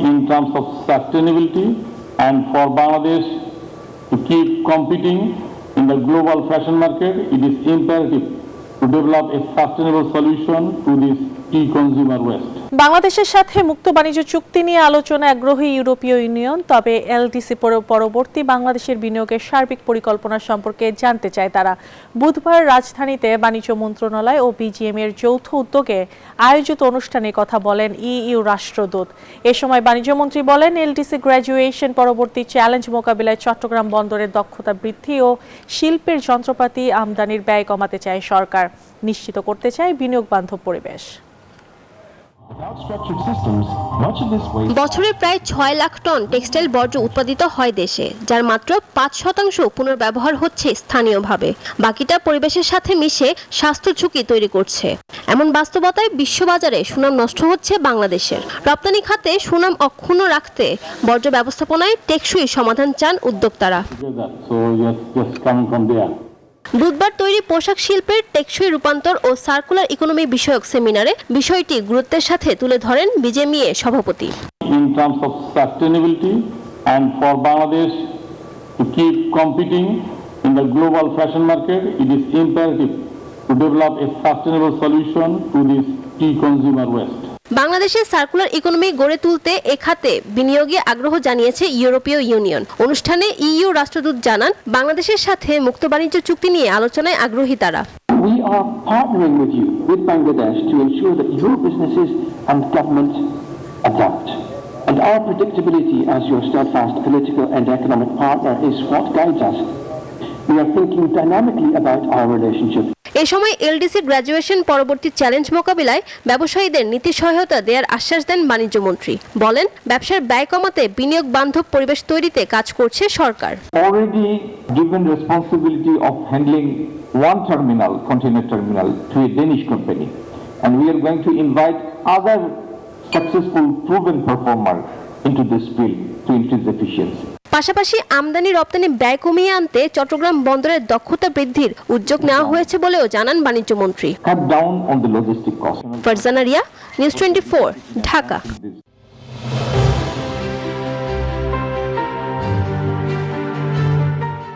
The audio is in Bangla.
in terms of sustainability, and for Bangladesh to keep competing in the global fashion market, it is imperative to develop a sustainable solution to this key consumer waste. বাংলাদেশের সাথে মুক্ত বাণিজ্য চুক্তি নিয়ে আলোচনা আগ্রহী ইউরোপীয় ইউনিয়ন, তবে এলডিসি পরবর্তী বাংলাদেশের বিনিয়োগের সার্বিক পরিকল্পনা সম্পর্কে জানতে চায় তারা। বুধবার রাজধানীতে বাণিজ্য মন্ত্রণালয় ও বিজিএম এর যৌথ উদ্যোগে আয়োজিত অনুষ্ঠানে কথা বলেন ইইউ রাষ্ট্রদূত। এ সময় বাণিজ্যমন্ত্রী বলেন, এলডিসি গ্র্যাজুয়েশন পরবর্তী চ্যালেঞ্জ মোকাবিলায় চট্টগ্রাম বন্দরের দক্ষতা বৃদ্ধি ও শিল্পের যন্ত্রপাতি আমদানির ব্যয় কমাতে চায় সরকার, নিশ্চিত করতে চায় বিনিয়োগ বান্ধব পরিবেশ। বছরে প্রায় 6 লাখ টন টেক্সটাইল বর্জ্য উৎপাদিত হয় দেশে, যার মাত্র 5% পুনর্ব্যবহার হচ্ছে স্থানীয়ভাবে। বাকিটা পরিবেশের সাথে মিশে স্বাস্থ্য ঝুঁকি তৈরি করছে। এমন বাস্তবতায় বিশ্ববাজারে সুনাম নষ্ট হচ্ছে বাংলাদেশের। রপ্তানি খাতে সুনাম অক্ষুণ্ণ রাখতে বর্জ্য ব্যবস্থাপনায় টেকসই সমাধান চান উদ্যোক্তারা। বুধবার তৈরি পোশাক শিল্পের টেকসই রূপান্তর ও সার্কুলার ইকোনমি বিষয়ক সেমিনারে বিষয়টি গুরুত্বের সাথে তুলে ধরেন বিজেএমইএ সভাপতি। In terms of sustainability and for Bangladesh to keep competing in the global fashion market, it is imperative to develop a sustainable solution to this key consumer waste. বাংলাদেশের সার্কুলার ইকোনমি গড়ে তুলতে এ খাতে বিনিয়োগে আগ্রহ জানিয়েছে ইউরোপীয় ইউনিয়ন। অনুষ্ঠানে ইইউ রাষ্ট্রদূত জানান, বাংলাদেশের সাথে মুক্ত বাণিজ্য চুক্তি নিয়ে আলোচনায় আগ্রহী তারা। We are partnering with you, with Bangladesh, to ensure that your businesses and government adapt. And our predictability as your steadfast political and economic partner is what guides us. We are thinking dynamically about our relationship. এ সময় এলডিসি গ্র্যাজুয়েশন পরবর্তী চ্যালেঞ্জ মোকাবিলায় ব্যবসায়ীদের নীতি সহায়তা দেওয়ার আশ্বাস দেন বাণিজ্যমন্ত্রী। বলেন, ব্যবসার ব্যয় কমাতে বিনিয়োগ বান্ধব পরিবেশ তৈরিতে কাজ করছে সরকার। Already given responsibility of handling one terminal, container terminal, to a Danish company, and we are going to invite other successful proven performers into this field to increase efficiency. পাশাপাশি আমদানি রপ্তানি ব্যয় কমিয়ে আনতে চট্টগ্রাম বন্দরের দক্ষতা বৃদ্ধির উদ্যোগ নেওয়া হয়েছে বলেও জানান বাণিজ্যমন্ত্রী। Cut down on the logistic cost. Farzana Riya, news 24, Dhaka.